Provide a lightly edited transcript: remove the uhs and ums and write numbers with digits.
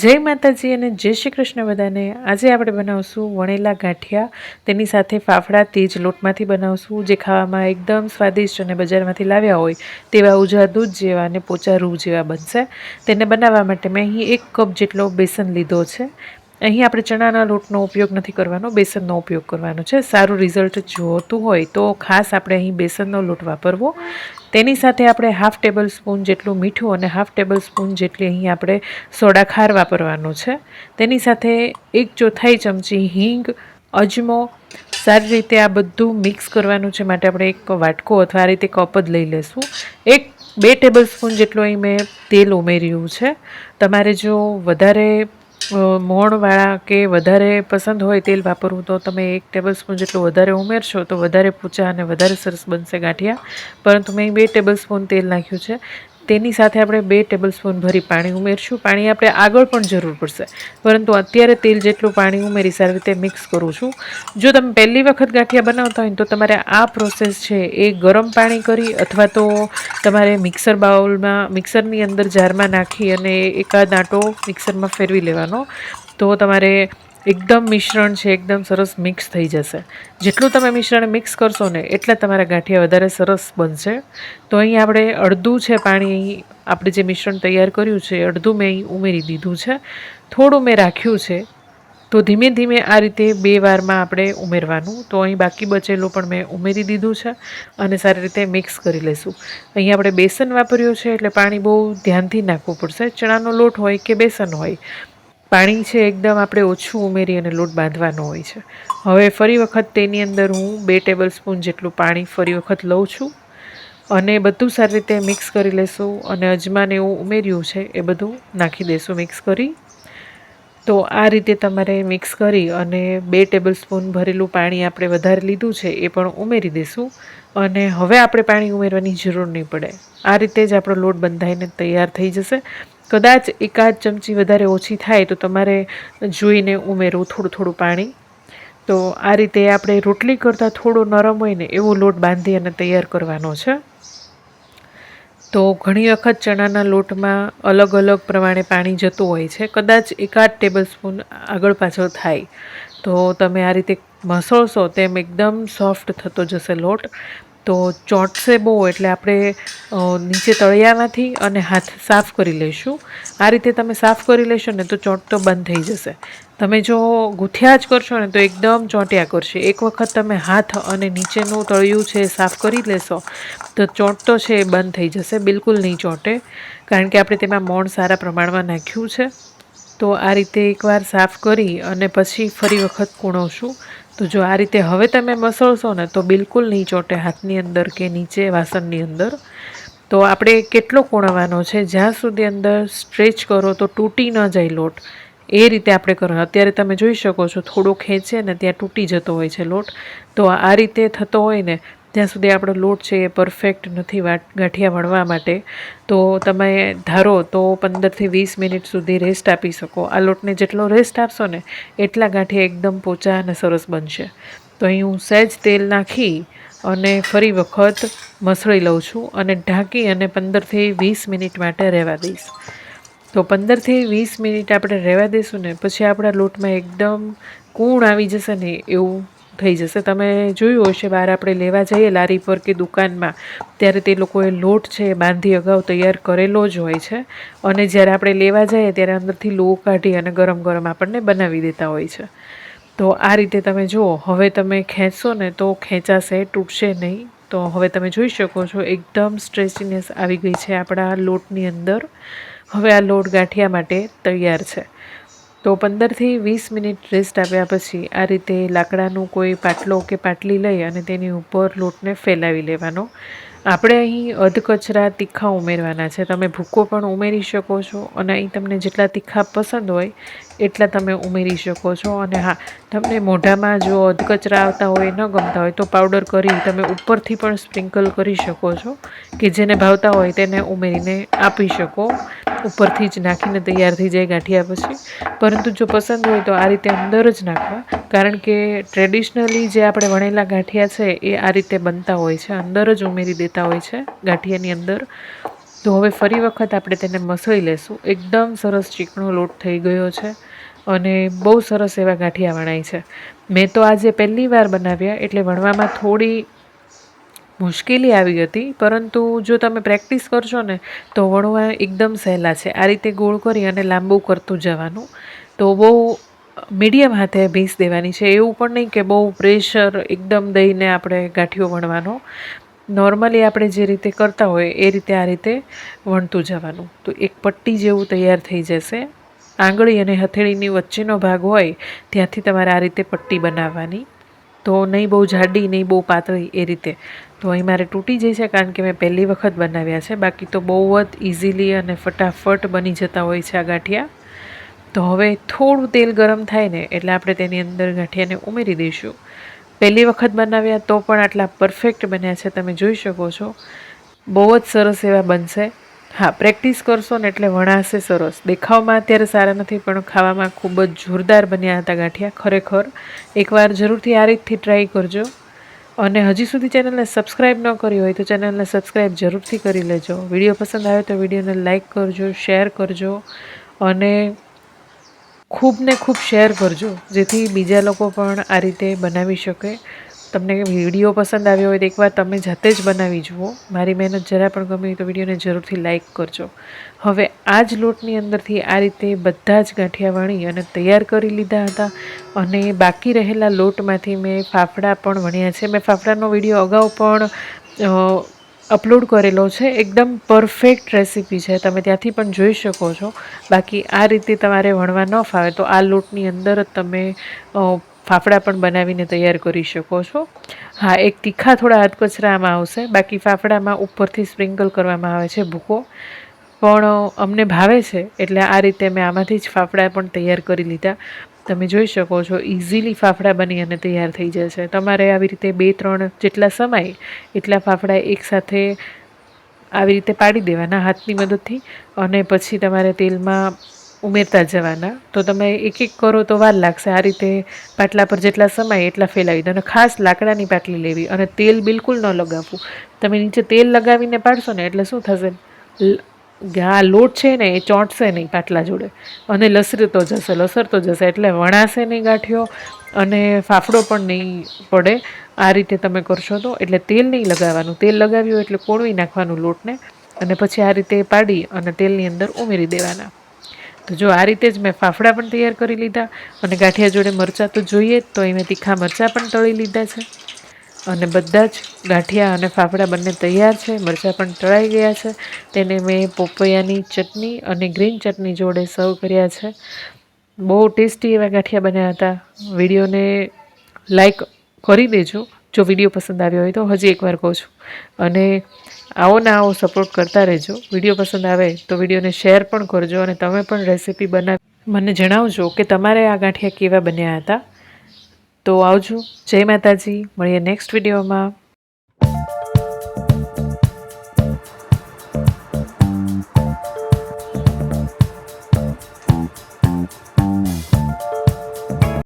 જય માતાજી અને જય શ્રી કૃષ્ણ બધાને। આજે આપણે બનાવશું વણેલા ગાંઠિયા, તેની સાથે ફાફડા તેજ લોટમાંથી બનાવશું, જે ખાવામાં એકદમ સ્વાદિષ્ટ અને બજારમાંથી લાવ્યા હોય તેવા ઉજા દૂધ જેવા અને પોચા રૂ જેવા બનશે। તેને બનાવવા માટે મેં અહીં 1 કપ જેટલો બેસન લીધો છે। અહીં આપણે ચણાના લોટનો ઉપયોગ નથી કરવાનો, બેસનનો ઉપયોગ કરવાનો છે। સારું રિઝલ્ટ જોતું હોય તો ખાસ આપણે અહીં બેસનનો લોટ વાપરવો। તેની સાથે આપણે 1/2 ટેબલ સ્પૂન જેટલું મીઠું અને 1/2 ટેબલ સ્પૂન જેટલી અહીં આપણે સોડા ખાર વાપરવાનો છે। તેની સાથે 1/4 ચમચી હિંગ, અજમો સારી રીતે આ બધું મિક્સ કરવાનું છે। માટે આપણે એક વાટકો અથવા આ રીતે કપ જ લઈ લેશું। 2 ટેબલ સ્પૂન જેટલું અહીં મેં તેલ ઉમેર્યું છે। તમારે જો વધારે મોણવાળા કે વધારે પસંદ હોય તેલ વાપરવું તો તમે 1 ટેબલ સ્પૂન જેટલું વધારે ઉમેરશો તો વધારે પૂચા અને વધારે સરસ બનશે ગાંઠિયા। પરંતુ મેં 2 ટેબલ સ્પૂન તેલ નાખ્યું છે। તેની સાથે આપણે 2 ટેબલ સ્પૂન ભરી પાણી ઉમેરશું। પાણી આપણે આગળ પણ જરૂર પડશે, પરંતુ અત્યારે તેલ જેટલું પાણી ઉમેરી સારી રીતે મિક્સ કરું છું। જો તમે પહેલી વખત ગાંઠિયા બનાવતા હોય તો તમારે આ પ્રોસેસ છે એ ગરમ પાણી કરી અથવા તો તમારે મિક્સરની અંદર જારમાં નાખી અને એકાદ આંટો મિક્સરમાં ફેરવી લેવાનો, તો તમારે એકદમ મિશ્રણ છે એકદમ સરસ મિક્સ થઈ જશે। જેટલું તમે મિશ્રણ મિક્સ કરશો ને એટલા તમારા ગાંઠિયા વધારે સરસ બનશે। તો અહીં આપણે અડધું છે પાણી, આપણે જે મિશ્રણ તૈયાર કર્યું છે અડધું મેં અહીં ઉમેરી દીધું છે। થોડું મેં રાખ્યું છે, તો ધીમે ધીમે આ રીતે 2 વારમાં આપણે ઉમેરવાનું। તો અહીં બાકી બચેલું પણ મેં ઉમેરી દીધું છે અને સારી રીતે મિક્સ કરી લઈશું। અહીં આપણે બેસન વાપર્યું છે એટલે પાણી બહુ ધ્યાનથી નાખવું પડશે। ચણાનો લોટ હોય કે બેસન હોય, પાણી છે એકદમ આપણે ઓછું ઉમેરી અને લોટ બાંધવાનો હોય છે। હવે ફરી વખત તેની અંદર હું 2 ટેબલ સ્પૂન જેટલું પાણી ફરી વખત લઉં છું અને બધું સારી રીતે મિક્સ કરી લઈશું। અને અજમાને એવું ઉમેર્યું છે એ બધું નાખી દઈશું મિક્સ કરી। તો આ રીતે તમારે મિક્સ કરી અને 2 ટેબલ સ્પૂન ભરેલું પાણી આપણે વધારે લીધું છે એ પણ ઉમેરી દઈશું। અને હવે આપણે પાણી ઉમેરવાની જરૂર નહીં પડે, આ રીતે જ આપણો લોટ બંધાઈને તૈયાર થઈ જશે। કદાચ એકાદ ચમચી વધારે ઓછી થાય તો તમારે જોઈને ઉમેરવું થોડું થોડું પાણી। તો આ રીતે આપણે રોટલી કરતાં થોડો નરમ હોય ને એવો લોટ બાંધી અને તૈયાર કરવાનો છે। તો ઘણી વખત ચણાના લોટમાં અલગ અલગ પ્રમાણે પાણી જતું હોય છે, કદાચ એકાદ ટેબલ સ્પૂન આગળ પાછળ થાય। તો તમે આ રીતે મસળશો તેમ એકદમ સોફ્ટ થતો જશે લોટ। તો ચોંટશે બહુ એટલે આપણે નીચે તળિયામાંથી અને હાથ સાફ કરી લઈશું। આ રીતે તમે સાફ કરી લેશો ને તો ચોંટતો બંધ થઈ જશે। તમે જો ગૂંથ્યા જ કરશો ને તો એકદમ ચોંટ્યા કરશે। એક વખત તમે હાથ અને નીચેનું તળિયું છે સાફ કરી લેશો તો ચોંટતો છે એ બંધ થઈ જશે, બિલકુલ નહીં ચોંટે, કારણ કે આપણે તેમાં મોણ સારા પ્રમાણમાં નાખ્યું છે। તો આ રીતે એકવાર સાફ કરી અને પછી ફરી વખત કૂણવશું। તો જો આ રીતે હવે તમે મસળશો ને તો બિલકુલ નહીં ચોંટે હાથની અંદર કે નીચે વાસણની અંદર। તો આપણે કેટલો કૂણવવાનો છે, જ્યાં સુધી અંદર સ્ટ્રેચ કરો તો તૂટી ન જાય લોટ, એ રીતે આપણે કરવાનું। અત્યારે તમે જોઈ શકો છો થોડો ખેંચે ને ત્યાં તૂટી જતો હોય છે લોટ। તો આ રીતે થતો હોય ને ત્યાં સુધી આપણો લોટ છે એ પરફેક્ટ નથી ગાંઠિયા વણવા માટે। તો તમે ધારો તો 15થી 20 મિનિટ સુધી રેસ્ટ આપી શકો। આ લોટને જેટલો રેસ્ટ આપશો ને એટલા ગાંઠિયા એકદમ પોચા અને સરસ બનશે। તો અહીં હું સહેજ તેલ નાખી અને ફરી વખત મસળી લઉં છું અને ઢાંકી અને 15થી 20 મિનિટ માટે રહેવા દઈશ। તો 15થી 20 મિનિટ આપણે રહેવા દઈશું ને પછી આપણા લોટમાં એકદમ કૂણ આવી જશે ને એવું થઈ જશે। તમે જોયું હશે બહાર આપણે લેવા જઈએ લારી પર કે દુકાનમાં, ત્યારે તે લોકોએ લોટ છે એ બાંધી અગાઉ તૈયાર કરેલો જ હોય છે અને જ્યારે આપણે લેવા જઈએ ત્યારે અંદરથી લોહ કાઢી અને ગરમ ગરમ આપણને બનાવી દેતા હોય છે। તો આ રીતે તમે જુઓ, હવે તમે ખેંચશો ને તો ખેંચાશે, તૂટશે નહીં। તો હવે તમે જોઈ શકો છો એકદમ સ્ટ્રેચીનેસ આવી ગઈ છે આપણા લોટની અંદર। હવે આ લોટ ગાંઠિયા માટે તૈયાર છે। તો 15થી 20 મિનિટ રેસ્ટ આપ્યા પછી આ રીતે લાકડાનું કોઈ પાટલો કે પાટલી લઈ અને તેની ઉપર લોટને ફેલાવી લેવાનો। આપણે અહીં અધકચરા તીખા ઉમેરવાના છે, તમે ભૂકો પણ ઉમેરી શકો છો અને અહીં તમને જેટલા તીખા પસંદ હોય એટલા તમે ઉમેરી શકો છો। અને હા, તમને મોઢામાં જો અધકચરા આવતા હોય, ન ગમતા હોય તો પાવડર કરી તમે ઉપરથી પણ સ્પ્રિંકલ કરી શકો છો, કે જેને ભાવતા હોય તેને ઉમેરીને આપી શકો, ઉપરથી જ નાખીને તૈયાર થઈ જાય ગાંઠિયા પછી। પરંતુ જો પસંદ હોય તો આ રીતે અંદર જ નાખવા, કારણ કે ટ્રેડિશનલી જે આપણે વણેલા ગાંઠિયા છે એ આ રીતે બનતા હોય છે, અંદર જ ઉમેરી દેતા હોય છે ગાંઠિયાની અંદર। તો હવે ફરી વખત આપણે તેને મસળી લેશું. એકદમ સરસ ચીકણો લોટ થઈ ગયો છે અને બહુ સરસ એવા ગાંઠિયા વણાય છે. મેં તો આજે પહેલી વાર બનાવ્યા એટલે વણવામાં થોડી મુશ્કેલી આવી હતી, પરંતુ જો તમે પ્રેક્ટિસ કરશો ને તો વણવા એકદમ સહેલા છે. આ રીતે ગોળ કરી અને લાંબુ કરતું જવાનું. તો બહુ મીડિયમ હાથે ભીંસ દેવાની છે, એવું પણ નહીં કે બહુ પ્રેશર એકદમ દઈને આપણે ગાંઠિયો વણવાનો. નોર્મલી આપણે જે રીતે કરતા હોય એ રીતે આ રીતે વણતું જવાનું. તો એક પટ્ટી જેવું તૈયાર થઈ જશે. આંગળી અને હથેળીની વચ્ચેનો ભાગ હોય ત્યાંથી તમારે આ રીતે પટ્ટી બનાવવાની. તો નહીં બહુ જાડી નહીં બહુ પાતળી, એ રીતે. તો અહીં મારે તૂટી જાય છે કારણ કે મેં પહેલી વખત બનાવ્યા છે. બાકી તો બહુ જ ઇઝીલી અને ફટાફટ બની જતા હોય છે આ ગાંઠિયા. તો હવે થોડું તેલ ગરમ થાય ને એટલે આપણે તેની અંદર ગાંઠિયાને ઉમેરી દઈશું. પહેલી વખત બનાવ્યા તો પણ આટલા પરફેક્ટ બન્યા છે, તમે જોઈ શકો છો. બહુ જ સરસ એવા બનશે. હા, પ્રેક્ટિસ કરશો ને એટલે વણાશે સરસ. દેખાવમાં અત્યારે સારા નથી પણ ખાવામાં ખૂબ જ જોરદાર બન્યા હતા ગાંઠિયા. ખરેખર એકવાર જરૂરથી આ રીતથી ટ્રાય કરજો. અને હજી સુધી ચેનલને સબસ્ક્રાઈબ ન કરી હોય તો ચેનલને સબસ્ક્રાઈબ જરૂરથી કરી લેજો. વિડીયો પસંદ આવે તો વિડીયોને લાઇક કરજો, શેર કરજો અને ખૂબ ને ખૂબ શેર કરજો, જેથી બીજા લોકો પણ આ રીતે બનાવી શકે. તમને વિડીયો પસંદ આવ્યો હોય તો એકવાર તમે જાતે જ બનાવી જુઓ. મારી મહેનત જરા પણ ગમી હોય તો વિડીયોને જરૂરથી લાઇક કરજો. હવે આ જ લોટની અંદરથી આ રીતે બધા જ ગાંઠિયા વણી અને તૈયાર કરી લીધા હતા. અને બાકી રહેલા લોટમાંથી મેં ફાફડા પણ વણ્યા છે. મેં ફાફડાનો વિડીયો અગાઉ પણ અપલોડ કરેલો છે. એકદમ પરફેક્ટ રેસીપી છે, તમે ત્યાંથી પણ જોઈ શકો છો. બાકી આ રીતે તમારે વણવા ન ફાવે તો આ લોટની અંદર જ તમે ફાફડા પણ બનાવીને તૈયાર કરી શકો છો. હા, એક તીખા થોડા હાથકચરામાં આવશે. બાકી ફાફડામાં ઉપરથી સ્પ્રિંકલ કરવામાં આવે છે ભૂકો. પણ અમને ભાવે છે એટલે આ રીતે મેં આમાંથી જ ફાફડા પણ તૈયાર કરી લીધા. તમે જોઈ શકો છો ઇઝીલી ફાફડા બની અને તૈયાર થઈ જશે. તમારે આવી રીતે 2-3 જેટલા સમાય એટલા ફાફડા એકસાથે આવી રીતે પાડી દેવાના હાથની મદદથી અને પછી તમારે તેલમાં ઉમેરતા જવાના. તો તમે એક એક કરો તો વાર લાગશે. આ રીતે પાટલા પર જેટલા સમાય એટલા ફેલાવી દો. અને ખાસ લાકડાની પાટલી લેવી અને તેલ બિલકુલ ન લગાવવું. તમે નીચે તેલ લગાવીને પાડશો ને એટલે શું થશે, આ લોટ છે ને એ ચોંટશે નહીં પાટલા જોડે અને લસરતો જશે એટલે વણાશે નહીં ગાંઠિયો અને ફાફડો પણ નહીં પડે. આ રીતે તમે કરશો તો. એટલે તેલ નહીં લગાવવાનું. તેલ લગાવ્યું એટલે કોળવી નાખવાનું લોટને અને પછી આ રીતે પાડી અને તેલની અંદર ઉમેરી દેવાના. તો જો આ રીતે જ મેં ફાફડા પણ તૈયાર કરી લીધા. અને ગાંઠિયા જોડે મરચાં તો જોઈએ જ, તો અહીં મેં તીખા મરચાં પણ તળી લીધા છે. અને બધા જ ગાંઠિયા અને ફાફડા બંને તૈયાર છે. મરચાં પણ તળાઈ ગયા છે. તેને મેં પોપૈયાની ચટણી અને ગ્રીન ચટણી જોડે સર્વ કર્યા છે. બહુ ટેસ્ટી એવા ગાંઠિયા બન્યા હતા. વિડીયોને લાઈક કરી દેજો જો વિડીયો પસંદ આવ્યો હોય તો. હજી એકવાર કહું છું. અને આવો સપોર્ટ કરતા રહેજો. વિડીયો પસંદ આવે તો વિડીયોને શેર પણ કરજો અને તમે પણ રેસીપી બનાવી મને જણાવજો કે તમારે આ ગાંઠિયા કેવા બન્યા હતા. તો આવજો. જય માતાજી. મળીએ નેક્સ્ટ વિડીયોમાં.